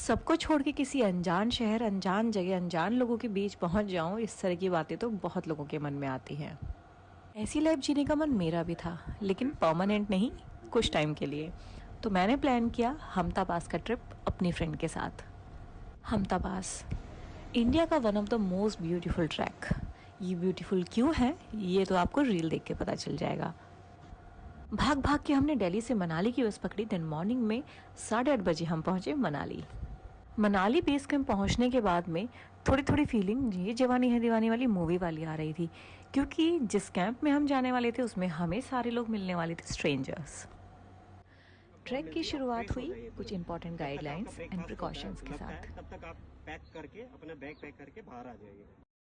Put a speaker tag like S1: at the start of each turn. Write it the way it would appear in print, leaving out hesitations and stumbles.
S1: सबको छोड़ के किसी अनजान शहर, अनजान जगह, अनजान लोगों के बीच पहुंच जाऊं, इस तरह की बातें तो बहुत लोगों के मन में आती हैं। ऐसी लाइफ जीने का मन मेरा भी था, लेकिन परमानेंट नहीं, कुछ टाइम के लिए। तो मैंने प्लान किया हमटा पास का ट्रिप अपनी फ्रेंड के साथ। हमटा पास इंडिया का one of the most beautiful track. ये ब्यूटीफुल क्यों है ये तो आपको रील देख के पता चल जाएगा। भाग भाग के हमने दिल्ली से मनाली की बस पकड़ी। दिन मॉर्निंग में 8:30 बजे हम पहुंचे मनाली। मनाली बेस कैंप पहुंचने के बाद में थोड़ी थोड़ी फीलिंग ये जवानी है दीवानी वाली मूवी वाली आ रही थी, क्योंकि जिस कैंप में हम जाने वाले थे उसमें हमें सारे लोग मिलने वाले थे, स्ट्रेंजर्स। ट्रैक की शुरुआत हुई कुछ इंपॉर्टेंट
S2: जब तक आपका
S1: गाइडलाइंस एंड
S2: ब्रेकफास्ट होता है
S1: प्रिकॉशंस के
S2: मतलब है
S1: साथ।
S2: तब तक आप पैक करके अपना बैग पैक करके बाहर आ जाइए।